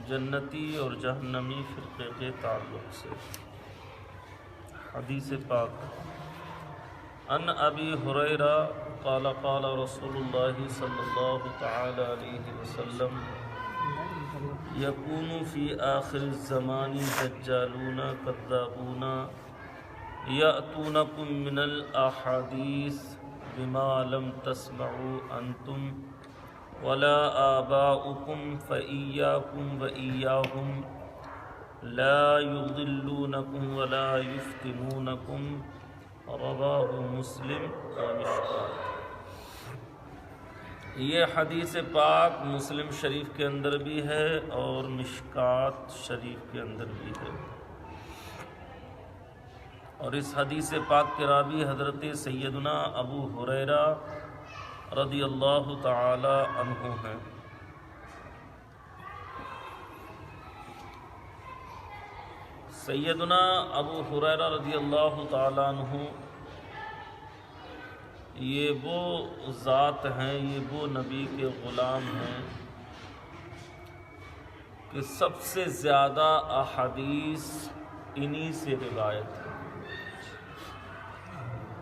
جنتی اور جہنمی فرقے کے تعلق سے۔ حدیث پاک ان ابی ہریرہ قال قال رسول اللہ صلی اللہ تعالی علیہ وسلم یکون فی آخر الزمان دجالون کذابون یأتونکم من الاحادیث بما لم تسمعوا انتم ولا آباؤکم فإیاکم وإیاہم لا یضلونکم ولا یفتنونکم، رواہ مسلم ومشکات۔ یہ حدیث پاک مسلم شریف کے اندر بھی ہے اور مشکات شریف کے اندر بھی ہے، اور اس حدیث پاک کے راوی حضرت سیدنا ابو ہریرہ رضی اللہ تعالی عنہ ہیں۔ سیدنا ابو ہریرہ رضی اللہ تعالی عنہ یہ وہ ذات ہیں، یہ وہ نبی کے غلام ہیں کہ سب سے زیادہ احادیث انہی سے روایت ہے۔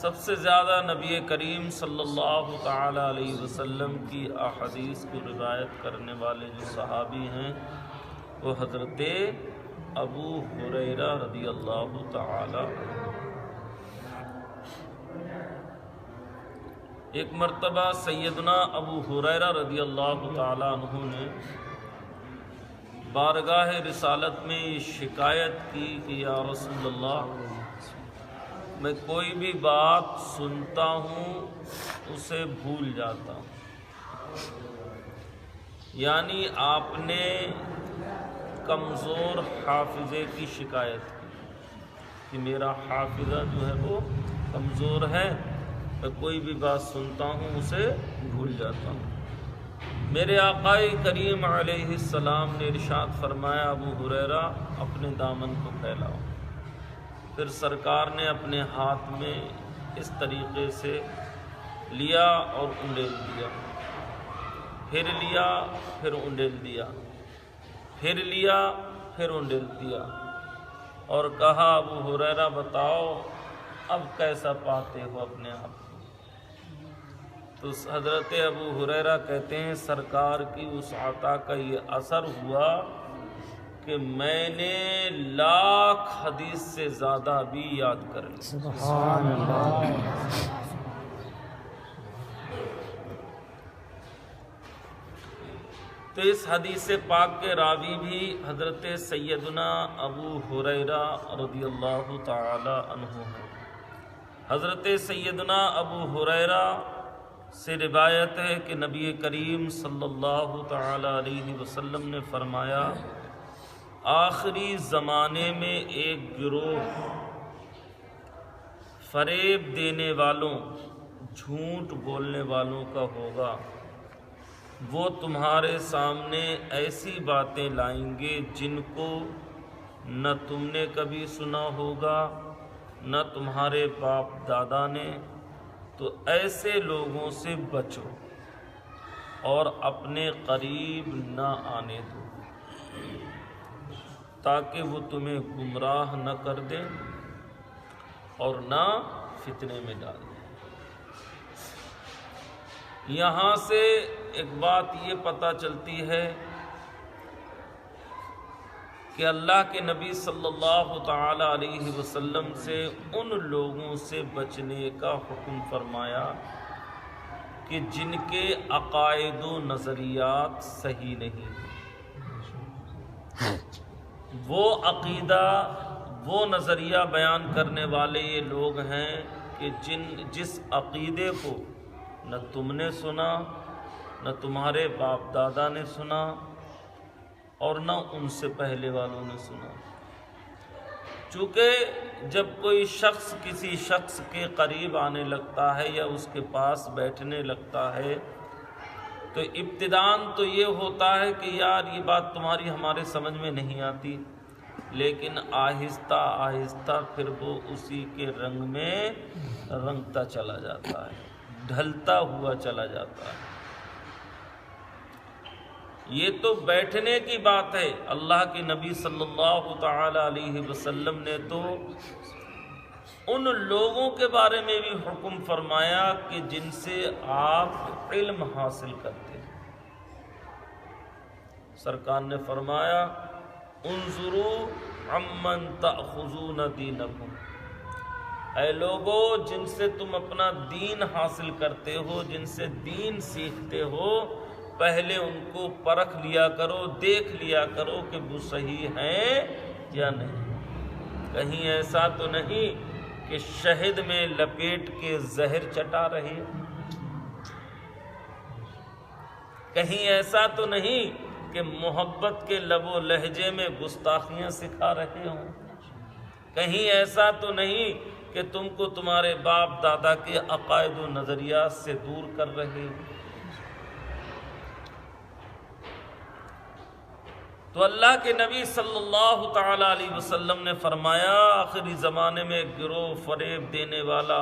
سب سے زیادہ نبی کریم صلی اللہ تعالی علیہ وسلم کی احادیث کو روایت کرنے والے جو صحابی ہیں وہ حضرت ابو ہریرہ رضی اللہ تعالی عنہ۔ ایک مرتبہ سیدنا ابو ہریرہ رضی اللہ تعالی عنہ نے بارگاہ رسالت میں یہ شکایت کی کہ یا رسول اللہ، میں کوئی بھی بات سنتا ہوں اسے بھول جاتا ہوں، یعنی آپ نے کمزور حافظے کی شکایت کی کہ میرا حافظہ جو ہے وہ کمزور ہے، میں کوئی بھی بات سنتا ہوں اسے بھول جاتا ہوں۔ میرے آقا کریم علیہ السلام نے ارشاد فرمایا، ابو ہریرہ اپنے دامن کو پھیلاؤ۔ پھر سرکار نے اپنے ہاتھ میں اس طریقے سے لیا اور انڈیل دیا، پھر لیا پھر انڈیل دیا، پھر لیا پھر انڈیل دیا، اور کہا ابو ہریرہ بتاؤ اب کیسا پاتے ہو اپنے آپ کو؟ تو حضرت ابو ہریرہ کہتے ہیں سرکار کی اس عطا کا یہ اثر ہوا کہ میں نے 1,00,000 حدیث سے زیادہ بھی یاد کر لی۔ سبحان اللہ۔ تو اس حدیث پاک کے راوی بھی حضرت سیدنا ابو ہریرہ رضی اللہ تعالی عنہ ہیں۔ حضرت سیدنا ابو ہریرہ سے روایت ہے کہ نبی کریم صلی اللہ تعالی علیہ وسلم نے فرمایا، آخری زمانے میں ایک گروہ فریب دینے والوں، جھوٹ بولنے والوں کا ہوگا، وہ تمہارے سامنے ایسی باتیں لائیں گے جن کو نہ تم نے کبھی سنا ہوگا نہ تمہارے باپ دادا نے، تو ایسے لوگوں سے بچو اور اپنے قریب نہ آنے دو تاکہ وہ تمہیں گمراہ نہ کر دیں اور نہ فتنے میں ڈال دیں۔ یہاں سے ایک بات یہ پتہ چلتی ہے کہ اللہ کے نبی صلی اللہ تعالی علیہ وسلم سے ان لوگوں سے بچنے کا حکم فرمایا کہ جن کے عقائد و نظریات صحیح نہیں ہیں، وہ عقیدہ وہ نظریہ بیان کرنے والے یہ لوگ ہیں کہ جس عقیدے کو نہ تم نے سنا نہ تمہارے باپ دادا نے سنا اور نہ ان سے پہلے والوں نے سنا۔ چونکہ جب کوئی شخص کسی شخص کے قریب آنے لگتا ہے یا اس کے پاس بیٹھنے لگتا ہے تو ابتداً تو یہ ہوتا ہے کہ یار یہ بات تمہاری ہمارے سمجھ میں نہیں آتی، لیکن آہستہ آہستہ پھر وہ اسی کے رنگ میں رنگتا چلا جاتا ہے، ڈھلتا ہوا چلا جاتا ہے۔ یہ تو بیٹھنے کی بات ہے۔ اللہ کے نبی صلی اللہ تعالی علیہ وسلم نے تو ان لوگوں کے بارے میں بھی حکم فرمایا کہ جن سے آپ علم حاصل کرتے ہیں۔ سرکار نے فرمایا انظروا عمن تأخذون دینکم، اے لوگو جن سے تم اپنا دین حاصل کرتے ہو، جن سے دین سیکھتے ہو، پہلے ان کو پرکھ لیا کرو، دیکھ لیا کرو کہ وہ صحیح ہیں یا نہیں۔ کہیں ایسا تو نہیں کہ شہد میں لپیٹ کے زہر چٹا رہے، کہیں ایسا تو نہیں کہ محبت کے لب و لہجے میں گستاخیاں سکھا رہے ہوں، کہیں ایسا تو نہیں کہ تم کو تمہارے باپ دادا کے عقائد و نظریات سے دور کر رہے ہوں۔ تو اللہ کے نبی صلی اللہ تعالی علیہ وسلم نے فرمایا آخری زمانے میں گروہ فریب دینے والا،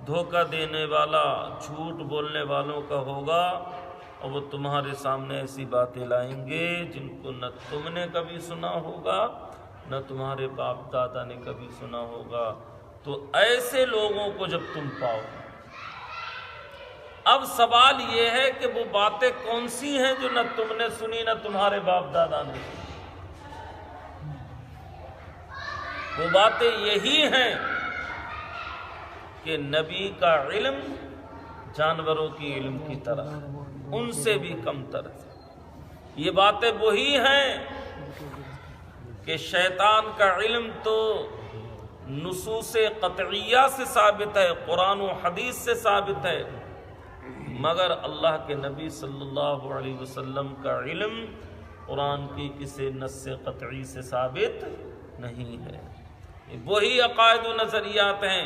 دھوکہ دینے والا، جھوٹ بولنے والوں کا ہوگا، اور وہ تمہارے سامنے ایسی باتیں لائیں گے جن کو نہ تم نے کبھی سنا ہوگا نہ تمہارے باپ دادا نے کبھی سنا ہوگا۔ تو ایسے لوگوں کو جب تم پاؤ، اب سوال یہ ہے کہ وہ باتیں کون سی ہیں جو نہ تم نے سنی نہ تمہارے باپ دادا نے سنی؟ وہ باتیں یہی ہیں کہ نبی کا علم جانوروں کی علم کی طرح، ان سے بھی کم تر ہے۔ یہ باتیں وہی ہیں کہ شیطان کا علم تو نصوص قطعیہ سے ثابت ہے، قرآن و حدیث سے ثابت ہے، مگر اللہ کے نبی صلی اللہ علیہ وسلم کا علم قرآن کی کسی نص قطعی سے ثابت نہیں ہے۔ وہی عقائد و نظریات ہیں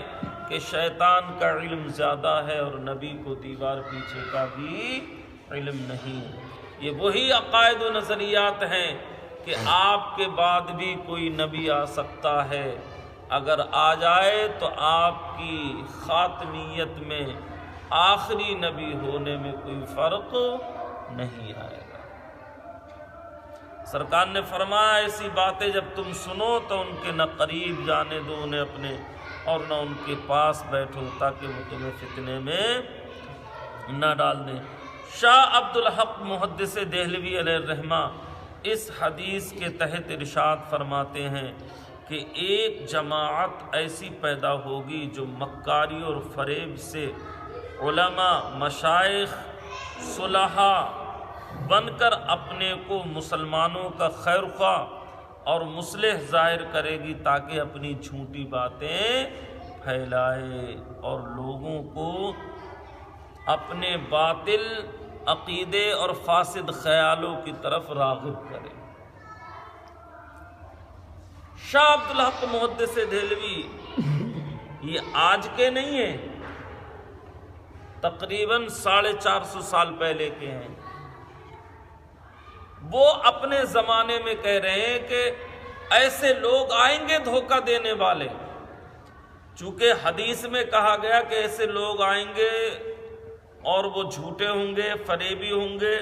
کہ شیطان کا علم زیادہ ہے اور نبی کو دیوار پیچھے کا بھی علم نہیں۔ یہ وہی عقائد و نظریات ہیں کہ آپ کے بعد بھی کوئی نبی آ سکتا ہے، اگر آ جائے تو آپ کی خاتمیت میں آخری نبی ہونے میں کوئی فرق نہیں آئے گا۔ سرکار نے فرمایا ایسی باتیں جب تم سنو تو ان کے نہ قریب جانے دو انہیں اپنے، اور نہ ان کے پاس بیٹھو تاکہ وہ تمہیں فتنے میں نہ ڈال دیں۔ شاہ عبد الحق محدث دہلوی علیہ الرحمہ اس حدیث کے تحت ارشاد فرماتے ہیں کہ ایک جماعت ایسی پیدا ہوگی جو مکاری اور فریب سے علماء، مشائخ، صلحاء بن کر اپنے کو مسلمانوں کا خیر خواہ اور مصلح ظاہر کرے گی تاکہ اپنی جھوٹی باتیں پھیلائے اور لوگوں کو اپنے باطل عقیدے اور فاسد خیالوں کی طرف راغب کرے۔ شاہ عبد الحق محدث دہلوی یہ آج کے نہیں ہیں، تقریباً 450 سال پہلے کے ہیں۔ وہ اپنے زمانے میں کہہ رہے ہیں کہ ایسے لوگ آئیں گے دھوکہ دینے والے، چونکہ حدیث میں کہا گیا کہ ایسے لوگ آئیں گے اور وہ جھوٹے ہوں گے، فریبی ہوں گے،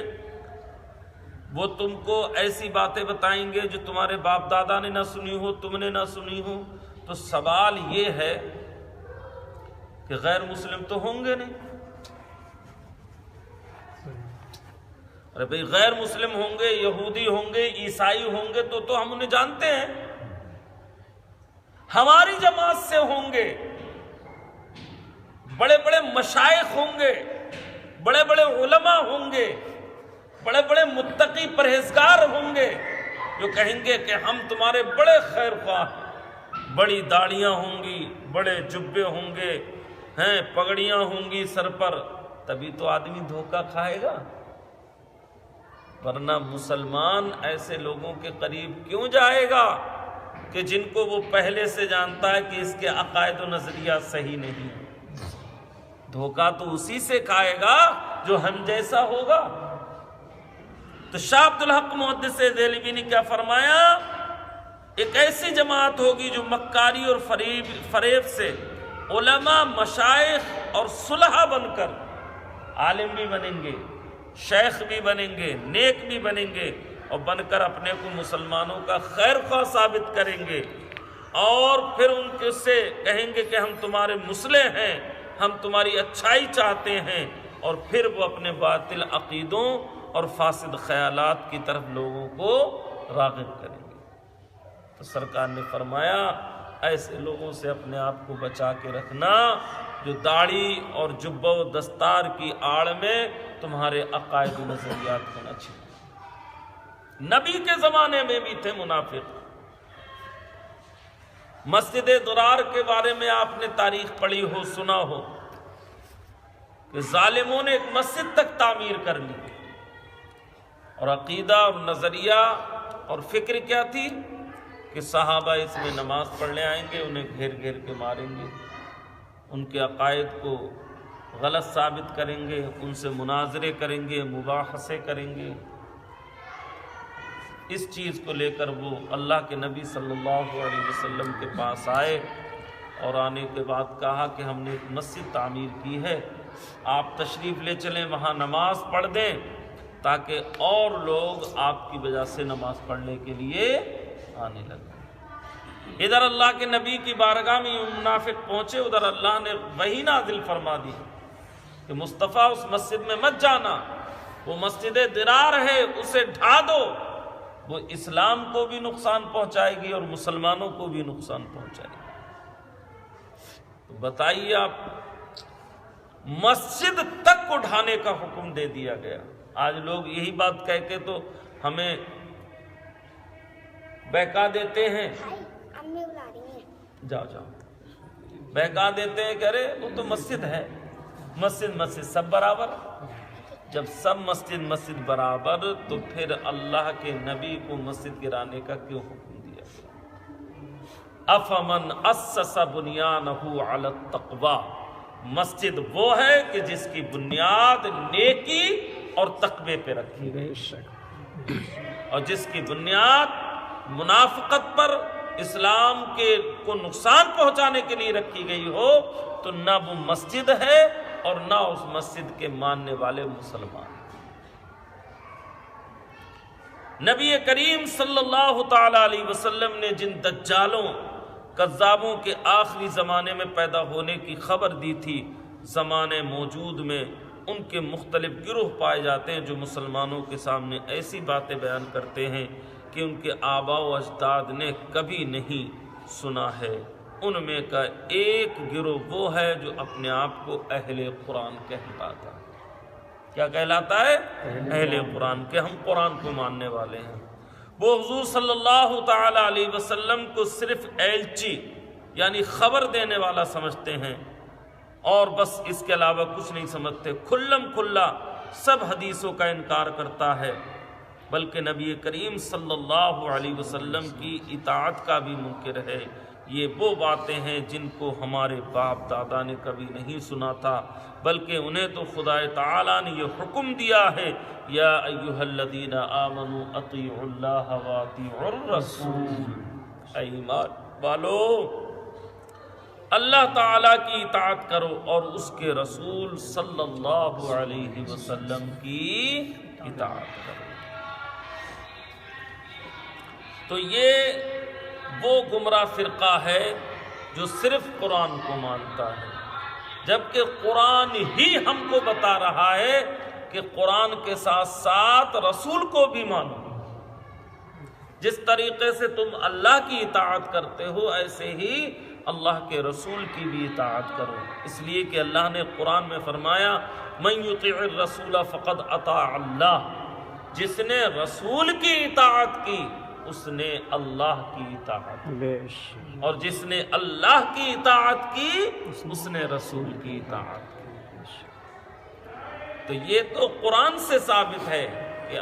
وہ تم کو ایسی باتیں بتائیں گے جو تمہارے باپ دادا نے نہ سنی ہو، تم نے نہ سنی ہو۔ تو سوال یہ ہے کہ غیر مسلم تو ہوں گے نہیں؟ ارے بھئی غیر مسلم ہوں گے، یہودی ہوں گے، عیسائی ہوں گے تو ہم انہیں جانتے ہیں، ہماری جماعت سے ہوں گے، بڑے بڑے مشائخ ہوں گے، بڑے بڑے علماء ہوں گے، بڑے بڑے متقی پرہیزگار ہوں گے جو کہیں گے کہ ہم تمہارے بڑے خیر خواہ ہیں، بڑی داڑیاں ہوں گی، بڑے جبے ہوں گے، ہیں پگڑیاں ہوں گی سر پر، تبھی تو آدمی دھوکہ کھائے گا، ورنہ مسلمان ایسے لوگوں کے قریب کیوں جائے گا کہ جن کو وہ پہلے سے جانتا ہے کہ اس کے عقائد و نظریات صحیح نہیں۔ دھوکہ تو اسی سے کھائے گا جو ہم جیسا ہوگا۔ تو شاہ عبد الحق محدث دہلوی نے کیا فرمایا؟ ایک ایسی جماعت ہوگی جو مکاری اور فریب سے علماء، مشائخ اور صلحاء بن کر، عالم بھی بنیں گے، شیخ بھی بنیں گے، نیک بھی بنیں گے، اور بن کر اپنے کو مسلمانوں کا خیر خواہ ثابت کریں گے، اور پھر ان کے سے کہیں گے کہ ہم تمہارے مصلح ہیں، ہم تمہاری اچھائی چاہتے ہیں، اور پھر وہ اپنے باطل عقیدوں اور فاسد خیالات کی طرف لوگوں کو راغب کریں گے۔ تو سرکار نے فرمایا ایسے لوگوں سے اپنے آپ کو بچا کے رکھنا جو داڑھی اور جبہ و دستار کی آڑ میں تمہارے عقائد و نظریات کو نہ چھپائیں۔ نبی کے زمانے میں بھی تھے منافق۔ مسجد درار کے بارے میں آپ نے تاریخ پڑھی ہو، سنا ہو کہ ظالموں نے ایک مسجد تک تعمیر کر لی، اور عقیدہ اور نظریہ اور فکر کیا تھی کہ صحابہ اس میں نماز پڑھنے آئیں گے، انہیں گھیر گھیر کے ماریں گے، ان کے عقائد کو غلط ثابت کریں گے، ان سے مناظرے کریں گے، مباحثے کریں گے۔ اس چیز کو لے کر وہ اللہ کے نبی صلی اللہ علیہ وسلم کے پاس آئے، اور آنے کے بعد کہا کہ ہم نے ایک مسجد تعمیر کی ہے، آپ تشریف لے چلیں، وہاں نماز پڑھ دیں تاکہ اور لوگ آپ کی وجہ سے نماز پڑھنے کے لیے آنے لگے۔ ادھر اللہ کے نبی کی بارگاہ میں منافق پہنچے، ادھر اللہ نے وحی نازل فرما دی کہ مصطفیٰ اس مسجد میں مت جانا، وہ مسجد درار ہے، اسے ڈھا دو، وہ اسلام کو بھی نقصان پہنچائے گی اور مسلمانوں کو بھی نقصان پہنچائے گی۔ تو بتائیے آپ، مسجد تک کو ڈھانے کا حکم دے دیا گیا۔ آج لوگ یہی بات کہہ کے تو ہمیں بہکا دیتے ہیں، جاؤ بہکا دیتے ہیں کہ ارے وہ تو مسجد ہے، مسجد سب برابر۔ جب سب مسجد برابر تو پھر اللہ کے نبی کو مسجد گرانے کا کیوں حکم دیا گیا؟ افمن اسس بنیانہ علی التقوی، مسجد وہ ہے کہ جس کی بنیاد نیکی اور تقوی پہ رکھی گئی، اور جس کی بنیاد منافقت پر، اسلام کے کو نقصان پہنچانے کے لیے رکھی گئی ہو تو نہ وہ مسجد ہے اور نہ اس مسجد کے ماننے والے مسلمان۔ نبی کریم صلی اللہ تعالی علیہ وسلم نے جن دجالوں، کذابوں کے آخری زمانے میں پیدا ہونے کی خبر دی تھی، زمانے موجود میں ان کے مختلف گروہ پائے جاتے ہیں جو مسلمانوں کے سامنے ایسی باتیں بیان کرتے ہیں کہ ان کے آباء و اجداد نے کبھی نہیں سنا ہے۔ ان میں کا ایک گروہ وہ ہے جو اپنے آپ کو اہل قرآن کہلاتا ہے۔ کیا کہلاتا ہے؟ اہل قرآن، کہ ہم قرآن کو ماننے والے ہیں۔ وہ حضور صلی اللہ تعالی علیہ وسلم کو صرف ایلچی یعنی خبر دینے والا سمجھتے ہیں، اور بس اس کے علاوہ کچھ نہیں سمجھتے، کھلم کھلا سب حدیثوں کا انکار کرتا ہے، بلکہ نبی کریم صلی اللہ علیہ وسلم کی اطاعت کا بھی منکر ہے۔ یہ وہ باتیں ہیں جن کو ہمارے باپ دادا نے کبھی نہیں سنا تھا، بلکہ انہیں تو خدا تعالیٰ نے یہ حکم دیا ہے، یا ایھا الذین آمنوا اطیعوا اللہ واطیعوا الرسول، اے ایمان والو اللہ تعالیٰ کی اطاعت کرو اور اس کے رسول صلی اللہ علیہ وسلم کی اطاعت کرو۔ تو یہ وہ گمراہ فرقہ ہے جو صرف قرآن کو مانتا ہے، جبکہ قرآن ہی ہم کو بتا رہا ہے کہ قرآن کے ساتھ ساتھ رسول کو بھی مانو۔ جس طریقے سے تم اللہ کی اطاعت کرتے ہو ایسے ہی اللہ کے رسول کی بھی اطاعت کرو، اس لیے کہ اللہ نے قرآن میں فرمایا من یطع الرسول فقد اطاع اللہ، جس نے رسول کی اطاعت کی اس نے اللہ کی اطاعت کی، اور جس نے اللہ کی اطاعت کی اس نے رسول کی اطاعت کی۔ تو یہ تو قرآن سے ثابت ہے کہ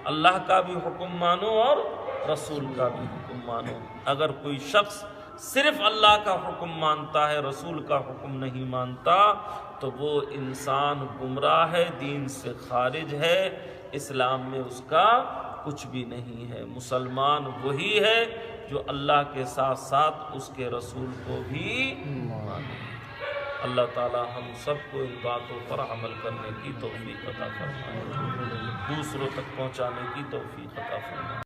اللہ کا بھی حکم مانو اور رسول کا بھی حکم مانو۔ اگر کوئی شخص صرف اللہ کا حکم مانتا ہے، رسول کا حکم نہیں مانتا، تو وہ انسان گمراہ ہے، دین سے خارج ہے، اسلام میں اس کا کچھ بھی نہیں ہے۔ مسلمان وہی ہے جو اللہ کے ساتھ ساتھ اس کے رسول کو بھی مانے۔ اللہ تعالی ہم سب کو ان باتوں پر عمل کرنے کی توفیق عطا فرمائے، دوسروں تک پہنچانے کی توفیق عطا فرمائے۔